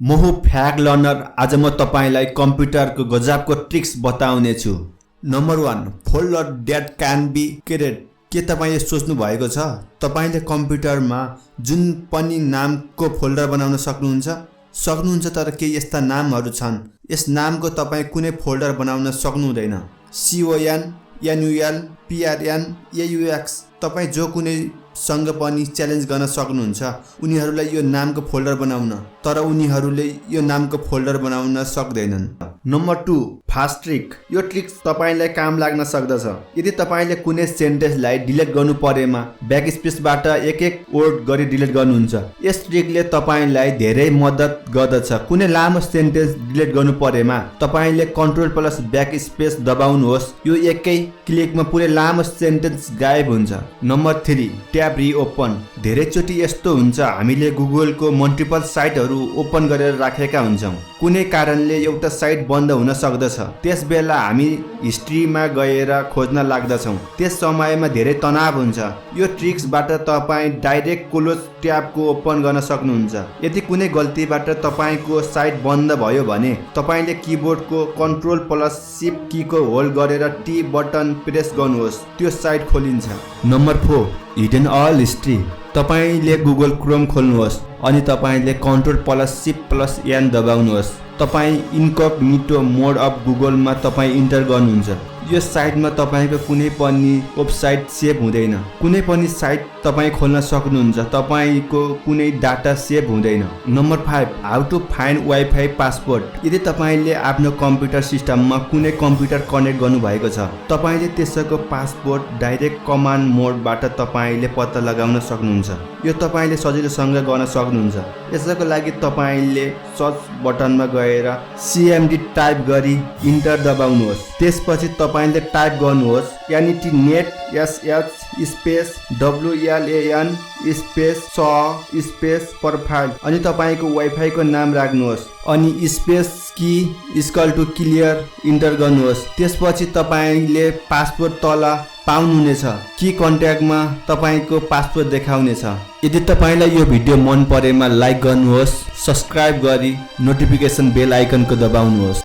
म हो factlearner। आज म तपाईलाई कम्प्युटरको गजबको ट्रिक्स बताउने छु। Number 1 folder that can be created। के तपाईले सोच्नु भएको छ तपाईले कम्प्युटरमा जुन पनि नामको फोल्डर बनाउन सक्नुहुन्छ तर के यस्ता नामहरू छन् यस नामको तपाई कुनै फोल्डर बनाउन सक्नु हुँदैन। CON NUL PRN AUX तपाई जो कुनै सँग पनि च्यालेन्ज गर्न सक्नुहुन्छ उनीहरूलाई यो नामको फोल्डर बनाउन, तर उनीहरूले यो नामको फोल्डर बनाउन सक्दैनन्। Number 2 fast trick. यो ट्रिक तपाईलाई काम लाग्न सक्दछ। यदि तपाईले कुनै सेन्टेन्सलाई डिलिट गर्नु परेमा ब्याकस्पेसबाट एक वर्ड गरी डिलिट गर्नुहुन्छ, यस ट्रिकले तपाईलाई धेरै मद्दत गर्दछ। कुनै लामो सेन्टेन्स डिलिट गर्नु परेमा तपाईले कन्ट्रोल+ ब्याकस्पेस दबाउनुहोस्, यो एकै क्लिकमा पुरै लामो सेन्टेन्स गायब हुन्छ। Number 3 tab reopen. धेरैचोटी यस्तो हुन्छ हामीले गुगलको मल्टिपल साइटहरू ओपन गरेर राखेका हुन्छौं, कुनै कारणले एउटा साइट बन्द हुन सक्दछ। त्यसबेला हामी हिस्ट्रीमा गएर खोज्न लाग्दछौं, त्यस समयमा धेरै तनाव हुन्छ। यो ट्रिक्सबाट तपाई डाइरेक्ट क्लोज ट्याबको ओपन गर्न सक्नुहुन्छ। यदि कुनै गल्तीबाट तपाईको साइट बन्द भयो भने तपाईले किबोर्डको कन्ट्रोल+ शिफ्ट कीको होल्ड गरेर टी बटन प्रेस गर्नुहोस्, त्यो साइट खोलिन्छ। Number 4 hidden all history. तपाईले गुगल क्रोम खोल्नुहोस् अनि तपाईले कन्ट्रोल+ शिफ्ट+ एन दबाउनुहोस्। तपाई इन्कग्निटो मोड अफ गुगलमा तपाई इन्टर गर्नुहुन्छ। यो साइटमा तपाईको कुनै पनि वेबसाइट सेभ हुँदैन। कुनै पनि साइट तपाई खोल्न सक्नुहुन्छ, तपाईको कुनै डाटा सेभ हुँदैन। Number 5 how to find wifi password. यदि तपाईले आफ्नो कम्प्युटर सिस्टममा कुनै कम्प्युटर कनेक्ट गर्नु भएको छ, तपाईले त्यसको पासवर्ड डाइरेक्ट कमान्ड मोडबाट तपाईले पत्ता लगाउन सक्नुहुन्छ। यो तपाईले सजिलोसँग गर्न सक्नुहुन्छ। यसको लागि तपाईले सर्च बटनमा गएर CMD टाइप गरी इन्टर दबाउनुहोस्। त्यसपछि तपाईले टाइप गर्नुहोस् net SH WLAN profile अनि तपाईको वाइफाई को नाम राख्नुहोस् अनि स्पेस की = क्लियर इन्टर गर्नुहोस्। त्यसपछि तपाईले पासवर्ड तल पाउनुहुनेछ कि कन्ट्याक्टमा तपाईको पासवर्ड देखाउनेछ। यदि तपाईलाई यो भिडियो मन परेमा लाइक गर्नुहोस्, सब्स्क्राइब गरी नोटिफिकेसन बेल आइकनको दबाउनुहोस्।